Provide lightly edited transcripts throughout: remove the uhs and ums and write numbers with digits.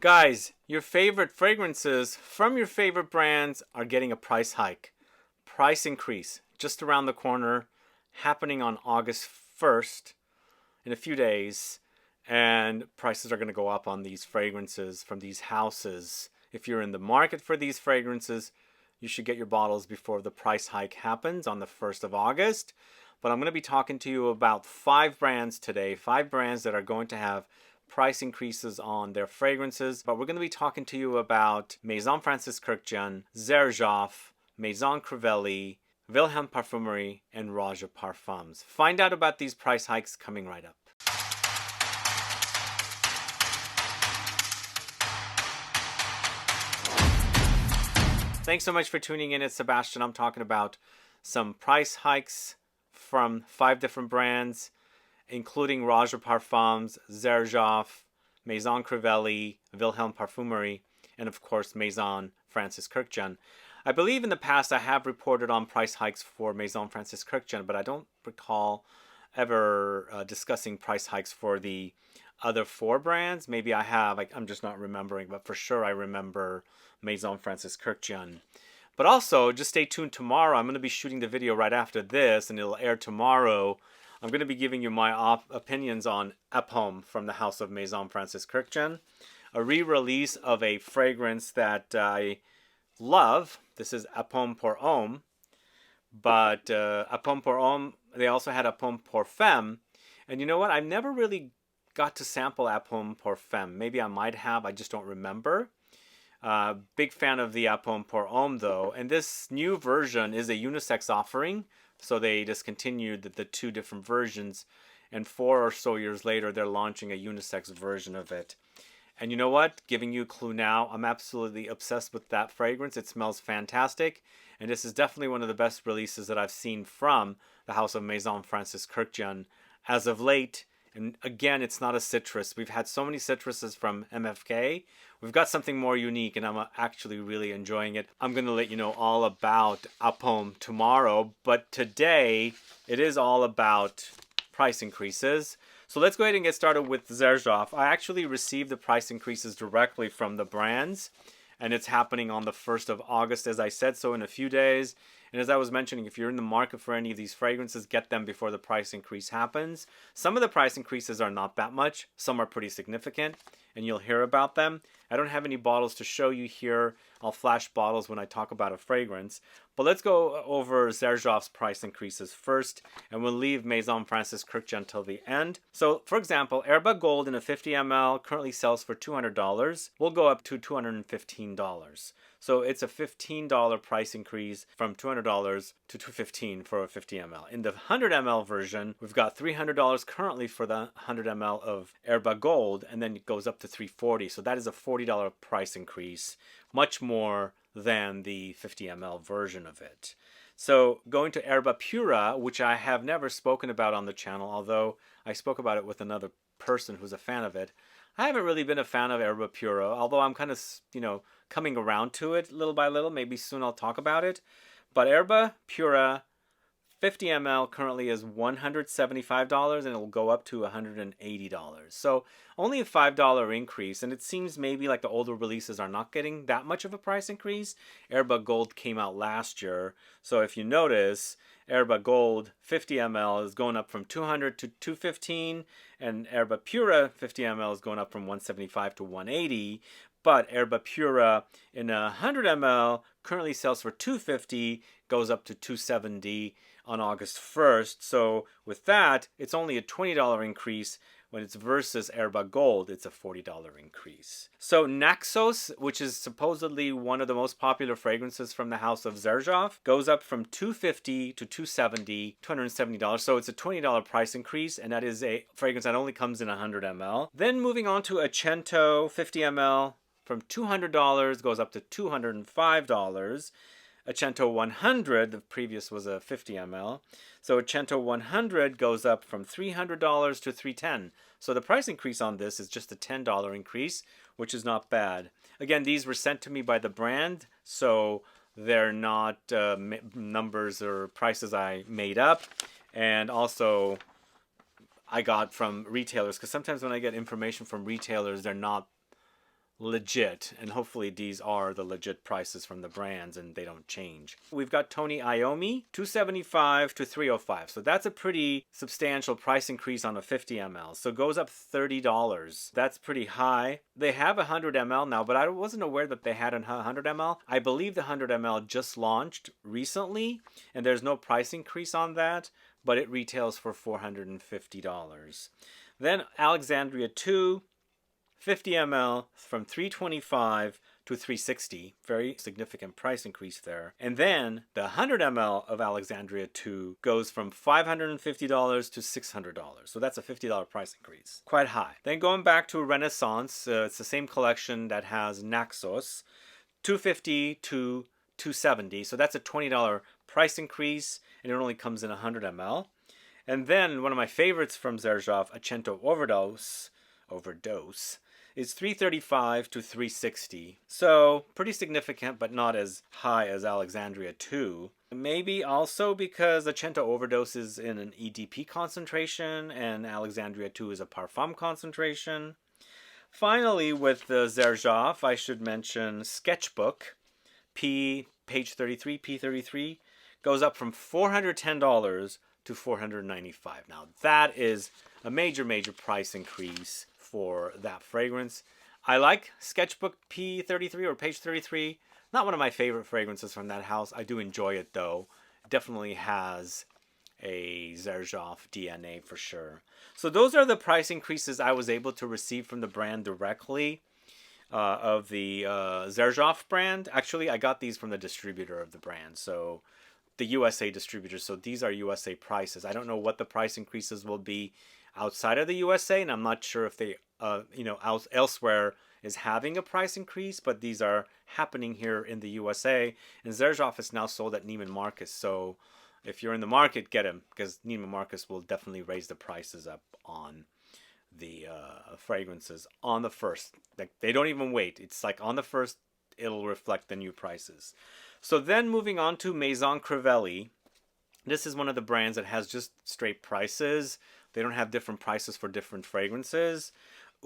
Guys, your favorite fragrances from your favorite brands are getting a price hike. Price increase just around the corner, happening on August 1st in a few days. And prices are going to go up on these fragrances from these houses. If you're in the market for these fragrances, you should get your bottles before the price hike happens on the 1st of August. But I'm going to be talking to you about 5 brands today, 5 brands that are going to have price increases on their fragrances. But we're going to be talking to you about Maison Francis Kurkdjian, Xerjoff, Maison Crivelli, Vilhelm Parfumerie, and Roja Parfums. Find out about these price hikes coming right up. Thanks so much for tuning in. It's Sebastian. I'm talking about some price hikes from 5 different brands, including Roja Parfums, Xerjoff, Maison Crivelli, Vilhelm Parfumerie, and of course Maison Francis Kurkdjian. I believe in the past I have reported on price hikes for Maison Francis Kurkdjian, but I don't recall ever discussing price hikes for the other 4 brands. Maybe I have, I'm just not remembering, but for sure I remember Maison Francis Kurkdjian. But also, just stay tuned tomorrow. I'm going to be shooting the video right after this, and it'll air tomorrow. I'm going to be giving you my opinions on APOM from the house of Maison Francis Kurkdjian, a re-release of a fragrance that I love. This is APOM pour Homme, but APOM pour Homme, they also had APOM pour Femme, and you know what? I've never really got to sample APOM pour Femme. Maybe I might have, I just don't remember. Big fan of the APOM pour Homme though, and this new version is a unisex offering. So they discontinued the 2 different versions, and 4 or so years later they're launching a unisex version of it. And you know what? Giving you a clue now, I'm absolutely obsessed with that fragrance. It smells fantastic, and this is definitely one of the best releases that I've seen from the house of Maison Francis Kurkdjian as of late. And again, it's not a citrus. We've had so many citruses from MFK. We've got something more unique, and I'm actually really enjoying it. I'm going to let you know all about APOM tomorrow, but today it is all about price increases. So let's go ahead and get started with Xerjoff. I actually received the price increases directly from the brands, and it's happening on the 1st of August, as I said, so in a few days. And as I was mentioning, if you're in the market for any of these fragrances, get them before the price increase happens. Some of the price increases are not that much. Some are pretty significant, and you'll hear about them. I don't have any bottles to show you here. I'll flash bottles when I talk about a fragrance. But let's go over Xerjoff's price increases first, and we'll leave Maison Francis Kurkdjian till the end. So, for example, ERBA Gold in a 50 ml currently sells for $200. We'll go up to $215. So it's a $15 price increase from $200 to $215 for a 50 ml. In the 100 ml version, we've got $300 currently for the 100 ml of ERBA Gold, and then it goes up to $340. So that is a $40 price increase, much more than the 50 ml version of it. So going to ERBA PURA, which I have never spoken about on the channel, although I spoke about it with another person who's a fan of it. I haven't really been a fan of ERBA PURA, although I'm kind of, coming around to it little by little. Maybe soon I'll talk about it. But ERBA PURA 50 ml currently is $175, and it will go up to $180. So only a $5 increase, and it seems maybe like the older releases are not getting that much of a price increase. ERBA Gold came out last year, so if you notice, ERBA Gold 50 ml is going up from $200 to $215, and ERBA PURA 50 ml is going up from $175 to $180. But ERBA PURA in a 100 ml currently sells for $250, goes up to $270 on August 1st. So with that, it's only a $20 increase. When it's versus ERBA Gold, it's a $40 increase. So NAXOS, which is supposedly one of the most popular fragrances from the house of Xerjoff, goes up from $250 to $270. So it's a $20 price increase, and that is a fragrance that only comes in 100 ml. Then moving on to ACCENTO 50 ml, from $200 goes up to $205. ACCENTO 100, the previous was a 50 ml. So ACCENTO 100 goes up from $300 to $310. So the price increase on this is just a $10 increase, which is not bad. Again, these were sent to me by the brand, so they're not numbers or prices I made up. And also, I got from retailers, because sometimes when I get information from retailers, they're not legit, and hopefully these are the legit prices from the brands and they don't change. We've got Tony IOMMI, $275 to $305. So that's a pretty substantial price increase on a 50 ml. So it goes up $30. That's pretty high. They have a 100 ml now, but I wasn't aware that they had a 100 ml. I believe the 100 ml just launched recently, and there's no price increase on that, but it retails for $450. Then Alexandria 2, 50 ml from $325 to $360. Very significant price increase there. And then the 100 ml of Alexandria 2 goes from $550 to $600. So that's a $50 price increase. Quite high. Then going back to Renaissance, it's the same collection that has Naxos, $250 to $270. So that's a $20 price increase, and it only comes in 100 ml. And then one of my favorites from Xerjoff, ACCENTO Overdose, is $335 to $360. So pretty significant, but not as high as Alexandria 2. Maybe also because ACCENTO Overdose is in an EDP concentration and Alexandria 2 is a Parfum concentration. Finally, with the Xerjoff, I should mention Sketchbook, page 33, P33, goes up from $410 to $495. Now that is a major price increase for that fragrance. I like Sketchbook P33 or page 33. Not one of my favorite fragrances from that house. I do enjoy it though. It definitely has a Xerjoff DNA for sure. So those are the price increases I was able to receive from the brand directly, of the Xerjoff brand. Actually, I got these from the distributor of the brand, so the USA distributor. So these are USA prices. I don't know what the price increases will be outside of the USA, and I'm not sure if they, elsewhere is having a price increase, but these are happening here in the USA. And Xerjoff is now sold at Neiman Marcus, so if you're in the market, get them, because Neiman Marcus will definitely raise the prices up on the fragrances on the first. Like, they don't even wait. It's like on the first, it'll reflect the new prices. So then moving on to Maison Crivelli. This is one of the brands that has just straight prices. They don't have different prices for different fragrances.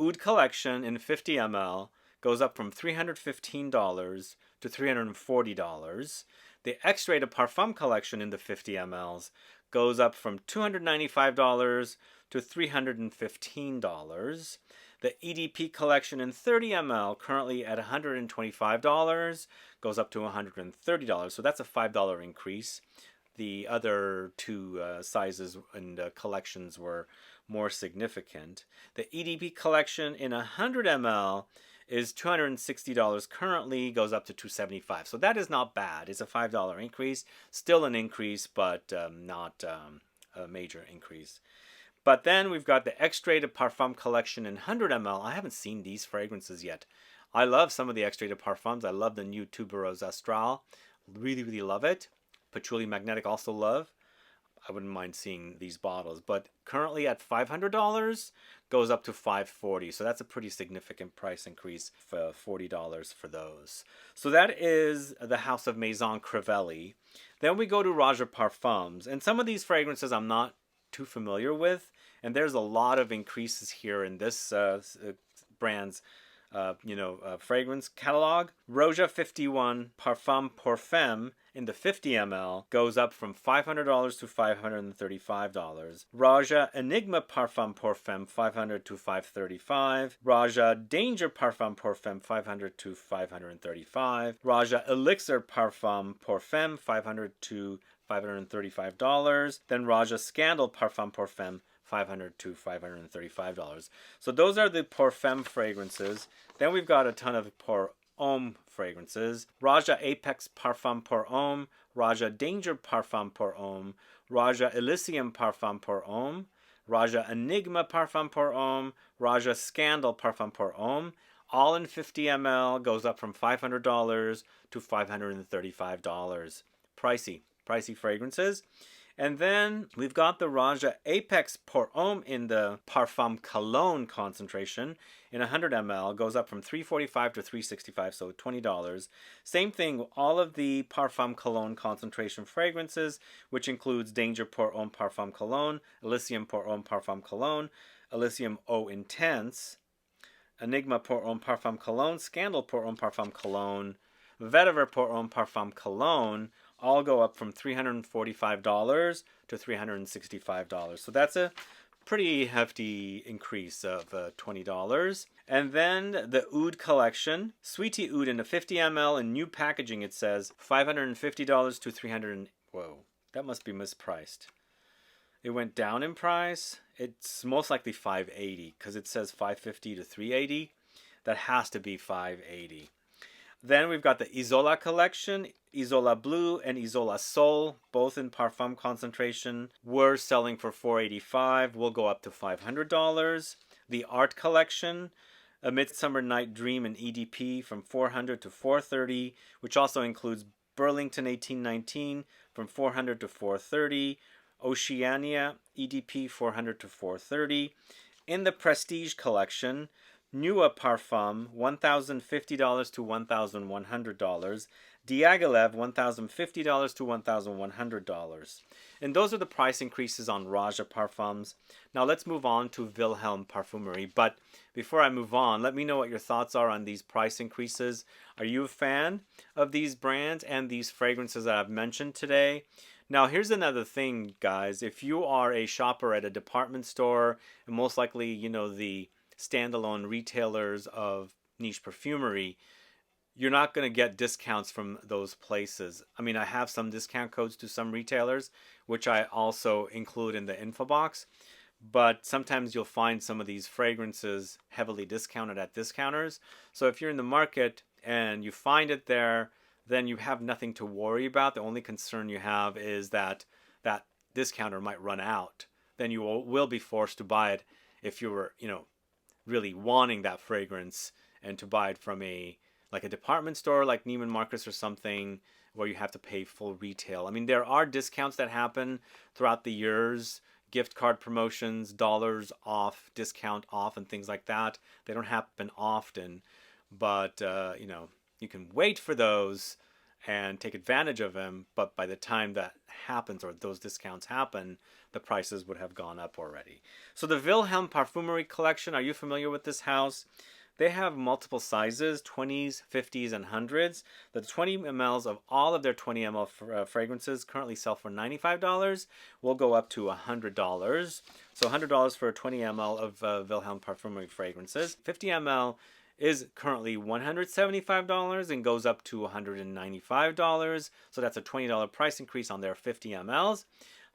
Oud collection in 50 ml goes up from $315 to $340. The X-Ray de Parfum collection in the 50 mls goes up from $295 to $315. The EDP collection in 30 ml, currently at $125, goes up to $130. So that's a $5 increase. The other two sizes and collections were more significant. The EDP collection in 100 ml is $260 currently, goes up to $275. So that is not bad. It's a $5 increase. Still an increase, but not a major increase. But then we've got the X-Ray de Parfum collection in 100 ml. I haven't seen these fragrances yet. I love some of the X-Ray de Parfums. I love the new Tuberose Astral. Really love it. Patchouli Magnetic also love. I wouldn't mind seeing these bottles. But currently at $500, goes up to $540. So that's a pretty significant price increase for $40 for those. So that is the House of Maison Crivelli. Then we go to Roja Parfums. And some of these fragrances I'm not too familiar with. And there's a lot of increases here in this brand's fragrance catalog. Roja 51 Parfum pour Femme in the 50 ml goes up from $500 to $535. Roja Enigma Parfum pour Femme $500 to $535. Roja Danger Parfum pour Femme $500 to $535. Roja Elixir Parfum pour Femme $500 to $535. Then Roja Scandal Parfum pour Femme $500 to $535. So those are the pour Femme fragrances. Then we've got a ton of pour Homme fragrances. Roja Apex Parfum pour Homme, Roja Danger Parfum pour Homme, Roja Elysium Parfum pour Homme, Roja Enigma Parfum pour Homme, Roja Scandal Parfum pour Homme. All in 50 ml, goes up from $500 to $535. Pricey fragrances. And then we've got the Roja Apex pour Homme in the Parfum Cologne concentration in 100 ml, goes up from $345 to $365, so $20. Same thing, all of the Parfum Cologne concentration fragrances, which includes Danger pour Homme Parfum Cologne, Elysium pour Homme Parfum Cologne, Elysium Eau Intense, Enigma Pour Homme Parfum Cologne, Scandal Pour Homme Parfum Cologne, Vetiver Pour Homme Parfum Cologne all go up from $345 to $365. So that's a pretty hefty increase of $20. And then the Oud collection, Sweetie Oud in a 50 ml in new packaging, it says $550 to $300. Whoa, that must be mispriced. It went down in price. It's most likely $580 because it says $550 to $380. That has to be $580. Then we've got the Isola collection, Isola Blue and Isola Sol, both in Parfum concentration. We're selling for $485. We'll go up to $500. The Art collection, A Midsummer Night Dream in EDP from $400 to $430, which also includes Burlington 1819 from $400 to $430. Oceania EDP $400 to $430. In the Prestige collection, Neua Parfum $1,050 to $1,100. Diaghilev $1,050 to $1,100. And those are the price increases on Roja Parfums. Now let's move on to Vilhelm Parfumerie. But before I move on, let me know what your thoughts are on these price increases. Are you a fan of these brands and these fragrances that I've mentioned today? Now, here's another thing, guys. If you are a shopper at a department store, and most likely, you know, the standalone retailers of niche perfumery, you're not going to get discounts from those places. I mean, I have some discount codes to some retailers, which I also include in the info box. But sometimes you'll find some of these fragrances heavily discounted at discounters. So if you're in the market and you find it there, then you have nothing to worry about. The only concern you have is that that discounter might run out. Then you will be forced to buy it if you were, you know, really wanting that fragrance, and to buy it from a department store like Neiman Marcus or something where you have to pay full retail. I mean, there are discounts that happen throughout the years, gift card promotions, dollars off, discount off, and things like that. They don't happen often, but you know, you can wait for those and take advantage of them, but by the time that happens, or those discounts happen, the prices would have gone up already. So the Vilhelm Parfumerie collection, are you familiar with this house? They have multiple sizes, 20s, 50s, and 100s. The 20 mLs of all of their 20 ml fragrances currently sell for $95. Will go up to $100. So $100 for a 20 ml of Vilhelm Parfumerie fragrances. 50 ml is currently $175 and goes up to $195. So that's a $20 price increase on their 50 mLs.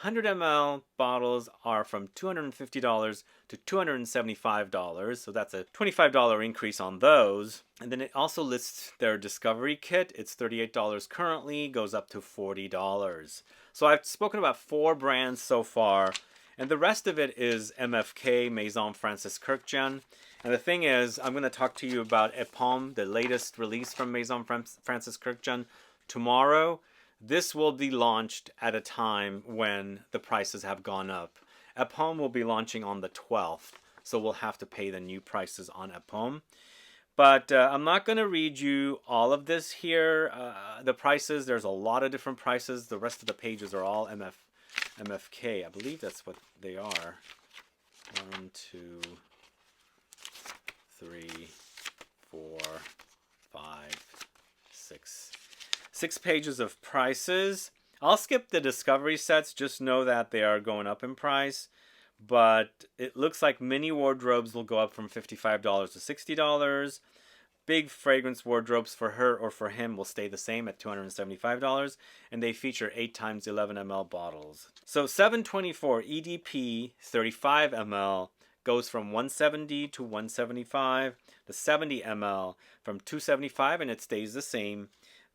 100 ml bottles are from $250 to $275. So that's a $25 increase on those. And then it also lists their Discovery Kit. It's $38 currently, goes up to $40. So I've spoken about 4 brands so far, and the rest of it is MFK, Maison Francis Kurkdjian. And the thing is, I'm going to talk to you about APOM, the latest release from Maison Francis Kurkdjian, tomorrow. This will be launched at a time when the prices have gone up. APOM will be launching on the 12th, so we'll have to pay the new prices on APOM. But I'm not going to read you all of this here. The prices, there's a lot of different prices. The rest of the pages are all MFK. I believe that's what they are. 1, 2, 3, 4, 5, 6. 6 pages of prices. I'll skip the discovery sets. Just know that they are going up in price. But it looks like mini wardrobes will go up from $55 to $60. Big fragrance wardrobes for her or for him will stay the same at $275. And they feature 8 times 11 ml bottles. So 724 EDP 35 ml goes from $170 to $175. The 70 ml from $275, and it stays the same.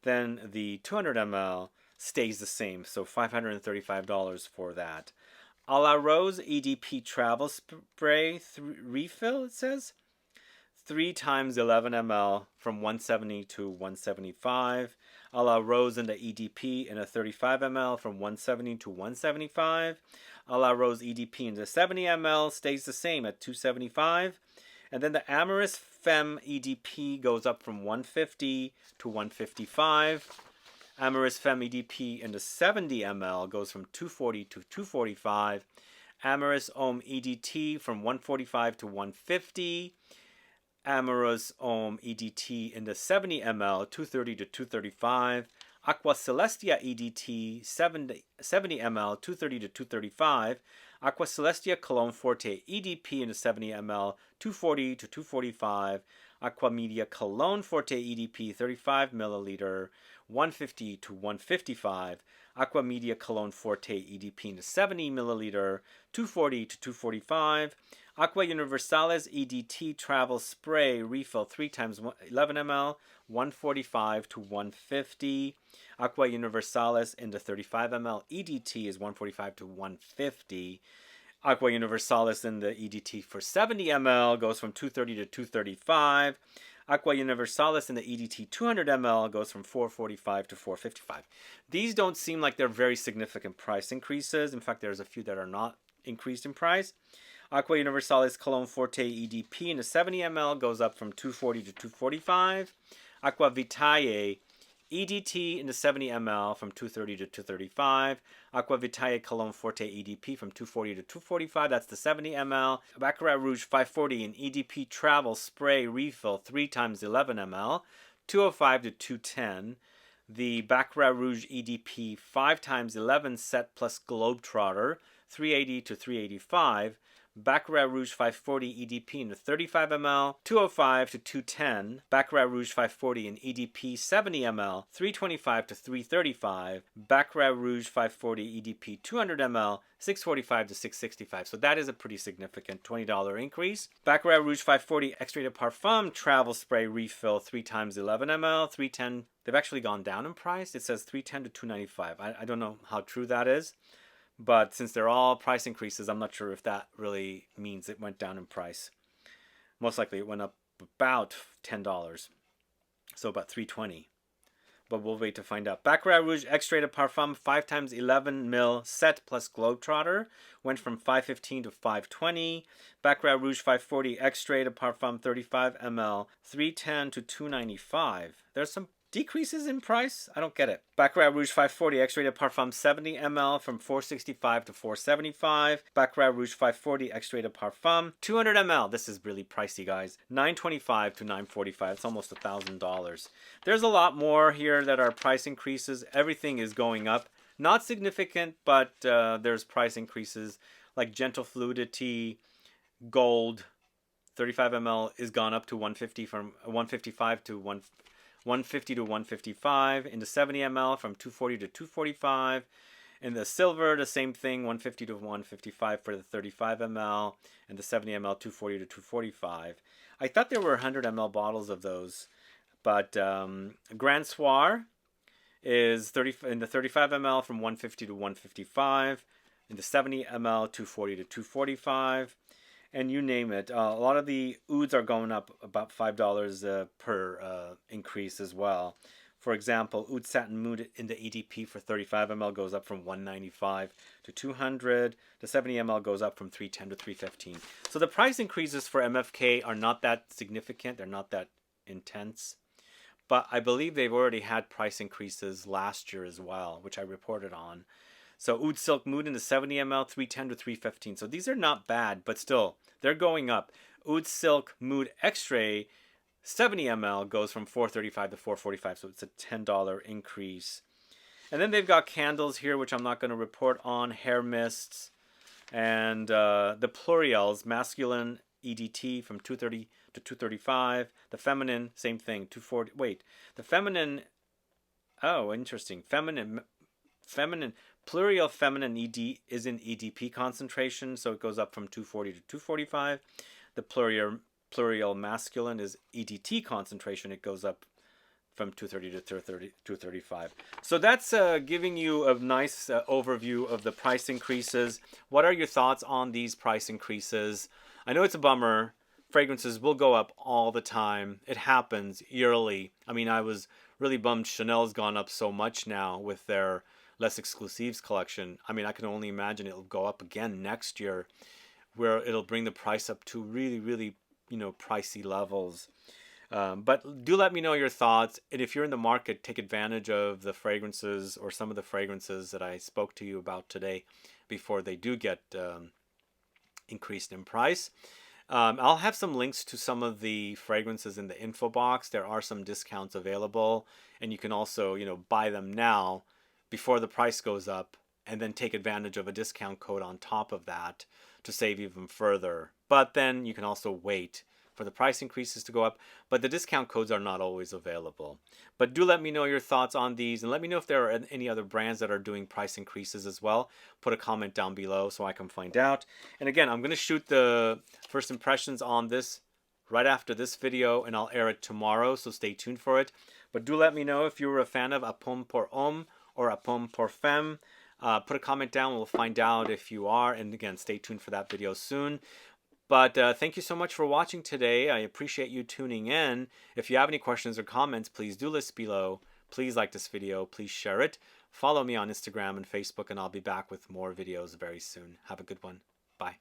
Then the 200 ml stays the same, so $535 for that. A La Rose EDP Travel Spray Refill, it says. 3 times 11 ml from $170 to $175. A La Rose in the EDP in a 35 ml from $170 to $175. A La Rose EDP in the 70 ml stays the same at $275. And then the AMYRYS FEMME EDP goes up from $150 to $155. AMYRYS FEMME EDP in the 70 ml goes from $240 to $245. AMYRYS HOMME EDT from $145 to $150. AMYRYS Homme EDT in the 70 ml, 230 to 235. AQUA CELESTIA EDT 70 ml, 230 to 235. AQUA CELESTIA Cologne Forte EDP in the 70 ml, 240 to 245. AQUA Media Cologne Forte EDP 35 milliliter, 150 to 155. AQUA Media Cologne Forte EDP in the 70 milliliter, 240 to 245. AQUA Universalis EDT Travel Spray Refill 3 times 11 ml, 145 to 150. AQUA Universalis in the 35 ml EDT is 145 to 150. AQUA Universalis in the EDT for 70 ml goes from 230 to 235. AQUA Universalis in the EDT 200 ml goes from 445 to 455. These don't seem like they're very significant price increases. In fact, there's a few that are not increased in price. AQUA Universalis Cologne Forte EDP in the 70 ml goes up from 240 to 245. AQUA VITAE EDT in the 70 ml from 230 to 235. AQUA VITAE Cologne Forte EDP from 240 to 245. That's the 70 ml. BACCARAT Rouge 540 in EDP Travel Spray Refill 3 times 11 ml, 205 to 210. The BACCARAT Rouge EDP 5 times 11 set plus Globetrotter 380 to 385. BACCARAT Rouge 540 EDP in the 35 ml, 205 to 210. BACCARAT Rouge 540 in EDP 70 ml, 325 to 335. BACCARAT Rouge 540 EDP 200 ml, 645 to 665. So that is a pretty significant $20 increase. BACCARAT Rouge 540 Extrait Parfum Travel Spray Refill 3 times 11 ml, 310. They've actually gone down in price. It says 310 to 295. I don't know how true that is. But since they're all price increases, I'm not sure if that really means it went down in price. Most likely it went up about $10. So about $320. But we'll wait to find out. BACCARAT Rouge Extrait Parfum 5 times 11 ml set plus Globetrotter went from $515 to $520. BACCARAT Rouge 540 Extrait Parfum 35 ml 310 to $295. There's some decreases in price? I don't get it. BACCARAT Rouge 540 X-rated Parfum 70 ml from $465 to $475. BACCARAT Rouge 540 X-rated Parfum 200 ml. This is really pricey, guys. $925 to $945. It's almost $1,000. There's a lot more here that are price increases. Everything is going up. Not significant, but there's price increases like Gentle Fluidity Gold 35 ml is gone up to 150 from 155 to 150 to 155. In the 70 ml from 240 to 245. In the silver, the same thing, 150 to 155 for the 35 ml. And the 70 ml, 240 to 245. I thought there were 100 ml bottles of those. But Grand Soir is in the 35 ml from 150 to 155. In the 70 ml, 240 to 245. And you name it. A lot of the ouds are going up about $5 per increase as well. For example, Oud Satin Mood in the EDP for 35 ml goes up from $195 to $200. The 70 ml goes up from $310 to $315. So the price increases for MFK are not that significant. They're not that intense. But I believe they've already had price increases last year as well, which I reported on. So Oud Silk Mood in the 70 ml, 310 to 315. So these are not bad, but still, they're going up. Oud Silk Mood X-Ray 70 ml goes from $435 to $445, so it's a $10 increase. And then they've got candles here, which I'm not going to report on, hair mists, and the Pluriels, masculine EDT from 230 to 235. The feminine, same thing, 240. Wait, the feminine, oh, interesting. Feminine, Pluriel feminine ED is in EDP concentration, so it goes up from 240 to 245. The plurial masculine is EDT concentration. It goes up from 230 to 235. So that's giving you a nice overview of the price increases. What are your thoughts on these price increases? I know it's a bummer. Fragrances will go up all the time. It happens yearly. I mean, I was really bummed Chanel's gone up so much now with their Less Exclusives collection. I mean, I can only imagine it'll go up again next year, where it'll bring the price up to really, really, pricey levels. But do let me know your thoughts. And if you're in the market, take advantage of the fragrances or some of the fragrances that I spoke to you about today before they do get increased in price. I'll have some links to some of the fragrances in the info box. There are some discounts available, and you can also, buy them now before the price goes up, and then take advantage of a discount code on top of that to save even further. But then you can also wait for the price increases to go up, but the discount codes are not always available. But do let me know your thoughts on these, and let me know if there are any other brands that are doing price increases as well. Put a comment down below so I can find out. And again, I'm going to shoot the first impressions on this right after this video, and I'll air it tomorrow, so stay tuned for it. But do let me know if you were a fan of APOM pour homme or APOM pour femme. Put a comment down, we'll find out if you are, and again, stay tuned for that video soon. But thank you so much for watching today. I appreciate you tuning in. If you have any questions or comments, please do list below. Please like this video. Please share it. Follow me on Instagram and Facebook, and I'll be back with more videos very soon. Have a good one. Bye.